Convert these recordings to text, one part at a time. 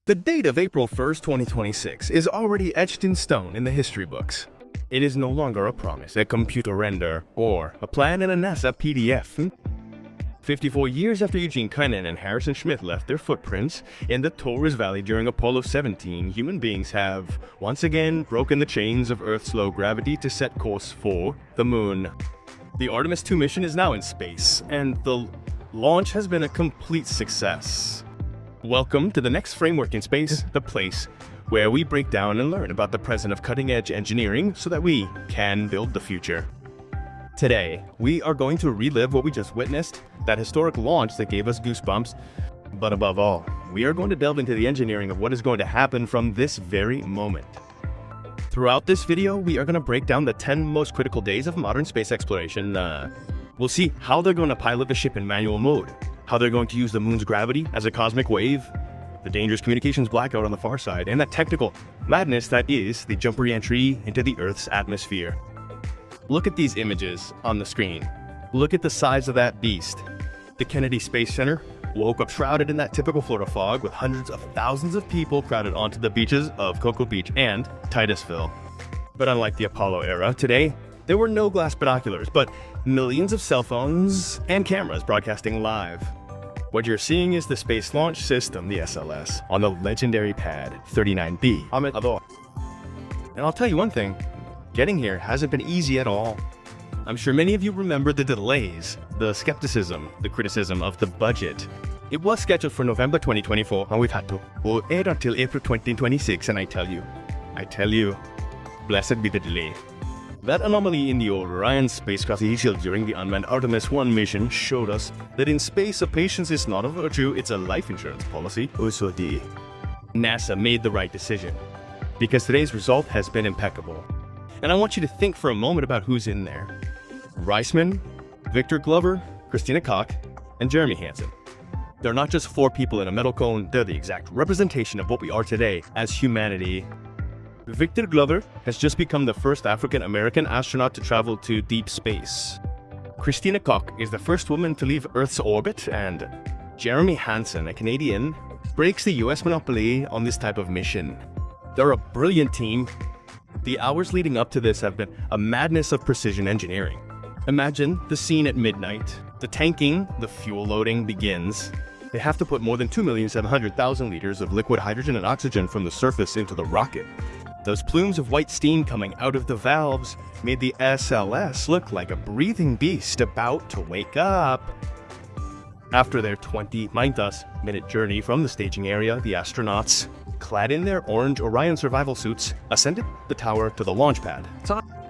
The date of April 1st, 2026 is already etched in stone in the history books. It is no longer a promise, a computer render, or a plan in a NASA PDF. 54 years after Eugene Cernan and Harrison Schmitt left their footprints in the Taurus Valley during Apollo 17, human beings have once again broken the chains of Earth's low gravity to set course for the moon. The Artemis II mission is now in space, and the launch has been a complete success. Welcome to the next framework in space, the place where we break down and learn about the present of cutting-edge engineering so that we can build the future. Today, we are going to relive what we just witnessed, that historic launch that gave us goosebumps, but above all, we are going to delve into the engineering of what is going to happen from this very moment. Throughout this video, we are going to break down the 10 most critical days of modern space exploration. We'll see how they're going to pilot the ship in manual mode, how they're going to use the moon's gravity as a cosmic wave, the dangerous communications blackout on the far side, and that technical madness that is the jump re-entry into the Earth's atmosphere. Look at these images on the screen. Look at the size of that beast. The Kennedy Space Center woke up shrouded in that typical Florida fog with hundreds of thousands of people crowded onto the beaches of Cocoa Beach and Titusville. But unlike the Apollo era, today, there were no glass binoculars, but millions of cell phones and cameras broadcasting live. What you're seeing is the Space Launch System, the SLS, on the legendary pad 39B. And I'll tell you one thing, getting here hasn't been easy at all. I'm sure many of you remember the delays, the skepticism, the criticism of the budget. It was scheduled for November 2024, and we've had to wait until April 2026, and I tell you, blessed be the delay. That anomaly in the old Orion spacecraft vehicle during the unmanned Artemis I mission showed us that in space, a patience is not a virtue, it's a life insurance policy. NASA made the right decision, because today's result has been impeccable. And I want you to think for a moment about who's in there. Reisman, Victor Glover, Christina Koch, and Jeremy Hansen. They're not just four people in a metal cone, they're the exact representation of what we are today as humanity. Victor Glover has just become the first African-American astronaut to travel to deep space. Christina Koch is the first woman to leave Earth's orbit, and Jeremy Hansen, a Canadian, breaks the US monopoly on this type of mission. They're a brilliant team. The hours leading up to this have been a madness of precision engineering. Imagine the scene at midnight. The tanking, the fuel loading begins. They have to put more than 2,700,000 liters of liquid hydrogen and oxygen from the surface into the rocket. Those plumes of white steam coming out of the valves made the SLS look like a breathing beast about to wake up. After their 20-minute journey from the staging area, the astronauts, clad in their orange Orion survival suits, ascended the tower to the launch pad.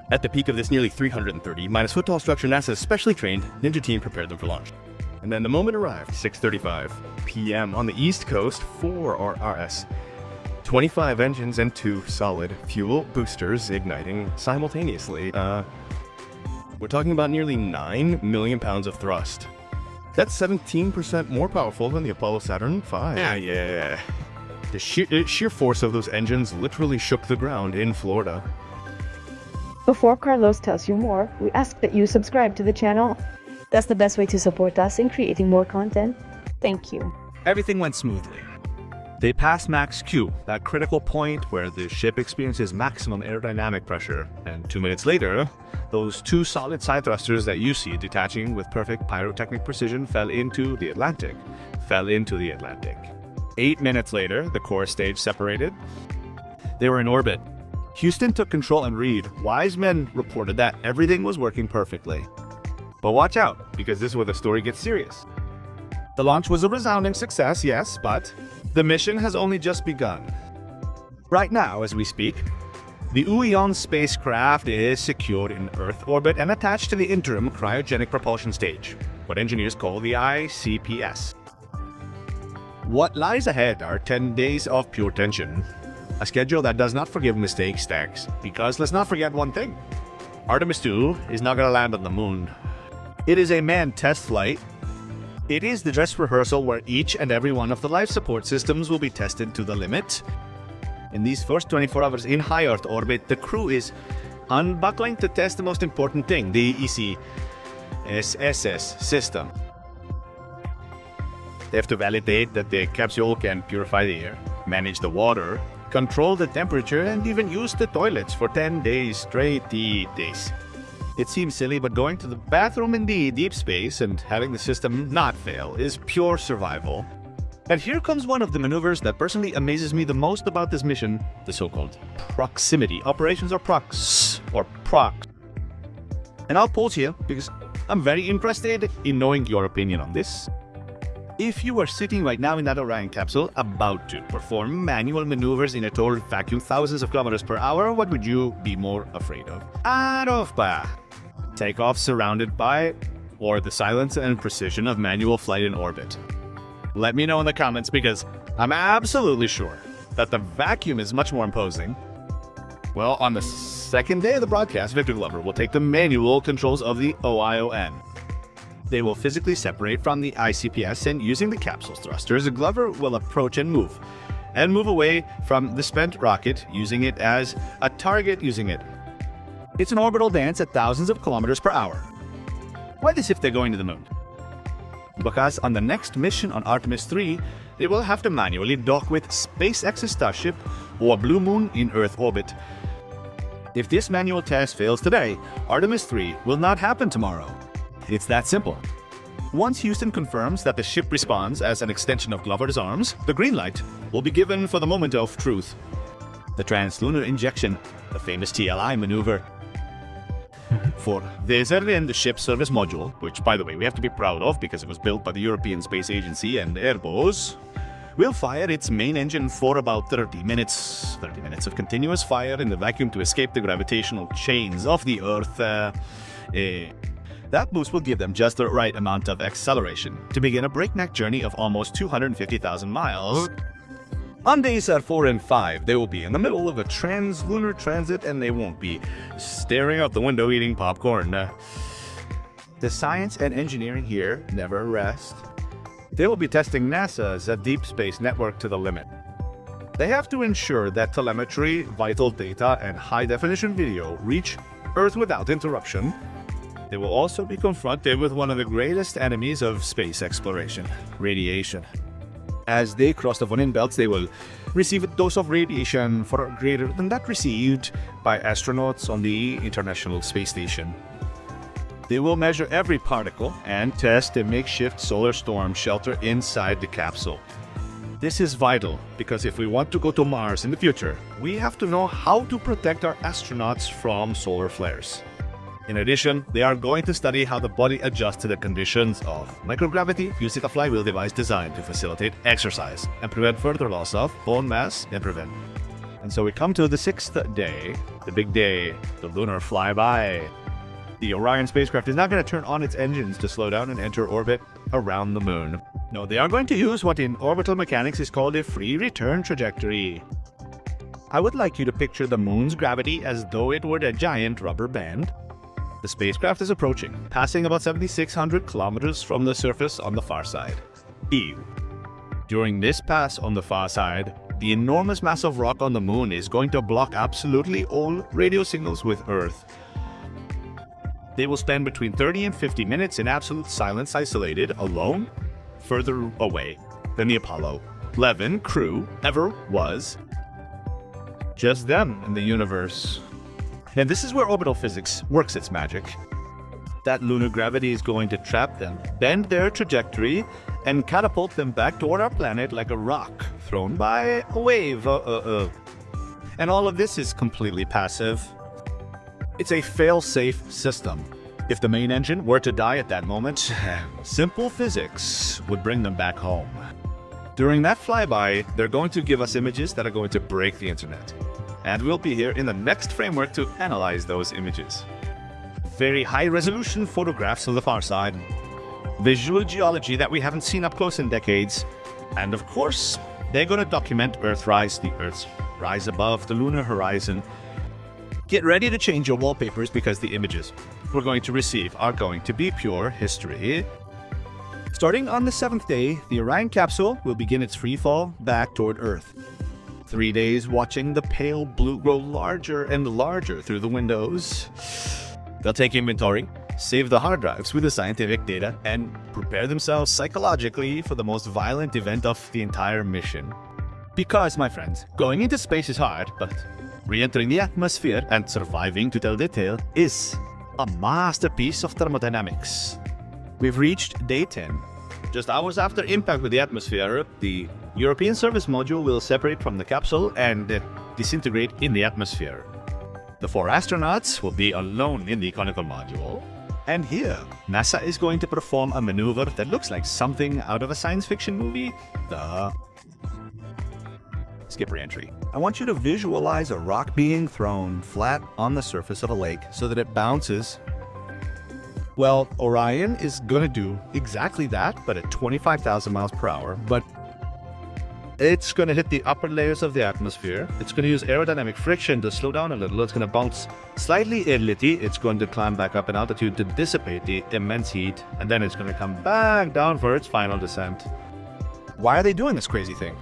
At the peak of this nearly 330-foot-tall structure, NASA's specially trained Ninja team prepared them for launch. And then the moment arrived, 6:35 p.m. on the East Coast, 4 RS. 25 engines and 2 solid fuel boosters igniting simultaneously. We're talking about nearly 9 million pounds of thrust. That's 17% more powerful than the Apollo Saturn V. Yeah. The sheer force of those engines literally shook the ground in Florida. Before Carlos tells you more, we ask that you subscribe to the channel. That's the best way to support us in creating more content. Thank you. Everything went smoothly. They passed max Q, that critical point where the ship experiences maximum aerodynamic pressure, and 2 minutes later, those 2 solid side thrusters that you see detaching with perfect pyrotechnic precision fell into the Atlantic. 8 minutes later, the core stage separated. They were in orbit. Houston took control and read. Wise men reported that everything was working perfectly. But watch out, because this is where the story gets serious. The launch was a resounding success, yes, but the mission has only just begun. Right now, as we speak, the Orion spacecraft is secured in Earth orbit and attached to the interim cryogenic propulsion stage, what engineers call the ICPS. What lies ahead are 10 days of pure tension. A schedule that does not forgive mistakes, thanks. Because let's not forget one thing. Artemis II is not going to land on the moon. It is a manned test flight. It is the dress rehearsal where each and every one of the life support systems will be tested to the limit. In these first 24 hours in high Earth orbit, the crew is unbuckling to test the most important thing, the ECSS system. They have to validate that the capsule can purify the air. manage the water, control the temperature, and even use the toilets for 10 days straight. Days. It seems silly, but going to the bathroom in the deep space and having the system not fail is pure survival. And here comes one of the maneuvers that personally amazes me the most about this mission, the so-called proximity operations, or prox. And I'll pause here because I'm very interested in knowing your opinion on this. If you were sitting right now in that Orion capsule about to perform manual maneuvers in a total vacuum thousands of kilometers per hour, what would you be more afraid of? Takeoff surrounded by, or the silence and precision of manual flight in orbit? Let me know in the comments because I'm absolutely sure that the vacuum is much more imposing. Well, on the second day of the broadcast, Victor Glover will take the manual controls of the OION. They will physically separate from the ICPS, and using the capsule's thrusters, Glover will approach and move away from the spent rocket, using it as a target. It's an orbital dance at thousands of kilometers per hour. Why this if they're going to the moon? Because on the next mission on Artemis III, they will have to manually dock with SpaceX's Starship or Blue Moon in Earth orbit. If this manual test fails today, Artemis III will not happen tomorrow. It's that simple. Once Houston confirms that the ship responds as an extension of Glover's arms, the green light will be given for the moment of truth. The translunar injection, the famous TLI maneuver. For Desgranamos, the ship service module, which by the way we have to be proud of because it was built by the European Space Agency and Airbus, will fire its main engine for about 30 minutes. 30 minutes of continuous fire in the vacuum to escape the gravitational chains of the Earth. That boost will give them just the right amount of acceleration to begin a breakneck journey of almost 250,000 miles. On days 4 and 5, they will be in the middle of a translunar transit and they won't be staring out the window eating popcorn. The science and engineering here never rest. They will be testing NASA's deep space network to the limit. They have to ensure that telemetry, vital data, and high-definition video reach Earth without interruption. They will also be confronted with one of the greatest enemies of space exploration: radiation. As they cross the von Neumann belts, they will receive a dose of radiation far greater than that received by astronauts on the International Space Station. They will measure every particle and test a makeshift solar storm shelter inside the capsule. This is vital because if we want to go to Mars in the future, we have to know how to protect our astronauts from solar flares. In addition, they are going to study how the body adjusts to the conditions of microgravity using a flywheel device designed to facilitate exercise and prevent further loss of bone mass and prevent. And so we come to the 6th day, the big day, the lunar flyby. The Orion spacecraft is not going to turn on its engines to slow down and enter orbit around the moon. No, they are going to use what in orbital mechanics is called a free return trajectory. I would like you to picture the moon's gravity as though it were a giant rubber band. The spacecraft is approaching, passing about 7,600 kilometers from the surface on the far side. During this pass on the far side, the enormous mass of rock on the moon is going to block absolutely all radio signals with Earth. They will spend between 30 and 50 minutes in absolute silence, isolated, alone, further away than the Apollo 11 crew ever was. Just them in the universe. And this is where orbital physics works its magic. That lunar gravity is going to trap them, bend their trajectory, and catapult them back toward our planet like a rock thrown by a wave. And all of this is completely passive. It's a fail-safe system. If the main engine were to die at that moment, simple physics would bring them back home. During that flyby, they're going to give us images that are going to break the internet. And we'll be here in the next framework to analyze those images. Very high-resolution photographs of the far side, visual geology that we haven't seen up close in decades, and of course, they're going to document Earthrise, the Earth's rise above the lunar horizon. Get ready to change your wallpapers because the images we're going to receive are going to be pure history. Starting on the 7th day, the Orion capsule will begin its free fall back toward Earth. 3 days watching the pale blue grow larger and larger through the windows. They'll take inventory, save the hard drives with the scientific data, and prepare themselves psychologically for the most violent event of the entire mission. Because, my friends, going into space is hard, but re-entering the atmosphere and surviving to tell the tale is a masterpiece of thermodynamics. We've reached day 10. Just hours after impact with the atmosphere, the European service module will separate from the capsule and disintegrate in the atmosphere. The 4 astronauts will be alone in the conical module. And here, NASA is going to perform a maneuver that looks like something out of a science fiction movie. Skip re-entry. I want you to visualize a rock being thrown flat on the surface of a lake so that it bounces. Well, Orion is gonna do exactly that, but at 25,000 miles per hour, but it's gonna hit the upper layers of the atmosphere. It's gonna use aerodynamic friction to slow down a little. It's gonna bounce slightly a little. It's going to climb back up in altitude to dissipate the immense heat, and then it's gonna come back down for its final descent. Why are they doing this crazy thing?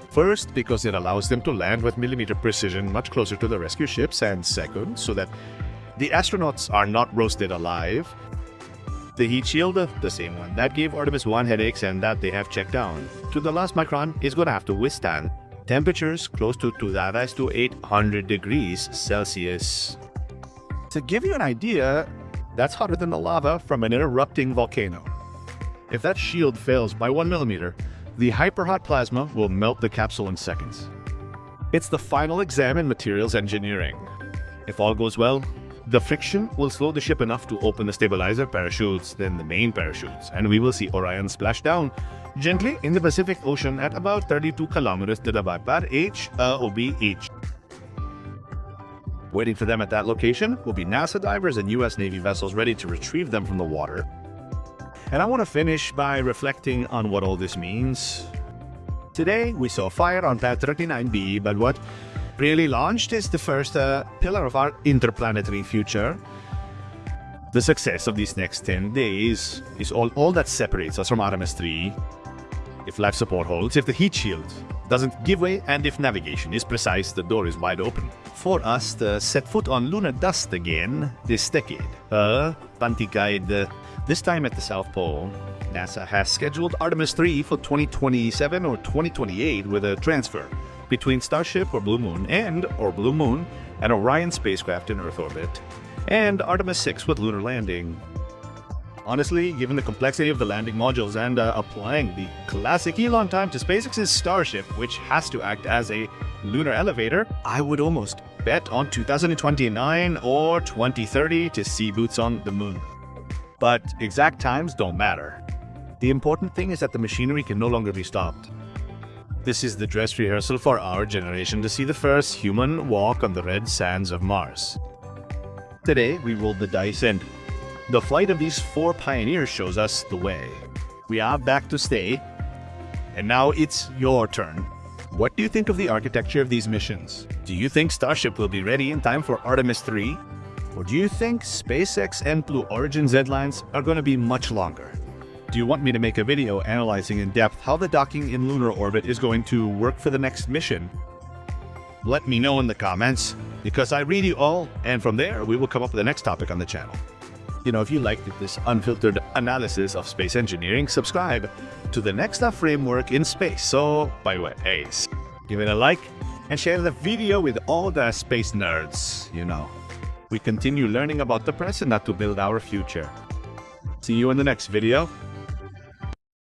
First, because it allows them to land with millimeter precision much closer to the rescue ships, and second, so that the astronauts are not roasted alive. The heat shield, the same one that gave Artemis I headaches and that they have checked down to the last micron, is going to have to withstand temperatures close to 800 degrees Celsius. To give you an idea, that's hotter than the lava from an erupting volcano. If that shield fails by 1 millimeter, the hyperhot plasma will melt the capsule in seconds. It's the final exam in materials engineering. If all goes well, the friction will slow the ship enough to open the stabilizer parachutes, then the main parachutes, and we will see Orion splash down gently in the Pacific Ocean at about 32 kilometers to the H OBH. Waiting for them at that location will be NASA divers and US Navy vessels ready to retrieve them from the water. And I want to finish by reflecting on what all this means. Today, we saw fire on Pad 39B, but what really launched is the first pillar of our interplanetary future. The success of these next 10 days is all that separates us from Artemis III. If life support holds, if the heat shield doesn't give way, and if navigation is precise, the door is wide open for us to set foot on lunar dust again this decade. Panticide. This time at the South Pole, NASA has scheduled Artemis III for 2027 or 2028 with a transfer between Starship or Blue Moon and an Orion spacecraft in Earth orbit, and Artemis VI with lunar landing. Honestly, given the complexity of the landing modules and applying the classic Elon time to SpaceX's Starship, which has to act as a lunar elevator, I would almost bet on 2029 or 2030 to see boots on the moon. But exact times don't matter. The important thing is that the machinery can no longer be stopped. This is the dress rehearsal for our generation to see the first human walk on the red sands of Mars. Today, we rolled the dice and the flight of these 4 pioneers shows us the way. We are back to stay, and now it's your turn. What do you think of the architecture of these missions? Do you think Starship will be ready in time for Artemis III? Or do you think SpaceX and Blue Origin's deadlines are going to be much longer? Do you want me to make a video analyzing in depth how the docking in lunar orbit is going to work for the next mission? Let me know in the comments, because I read you all, and from there we will come up with the next topic on the channel. You know, if you liked this unfiltered analysis of space engineering, subscribe to the Next Framework in space. So, by the way, give it a like and share the video with all the space nerds, you know. We continue learning about the present to build our future. See you in the next video.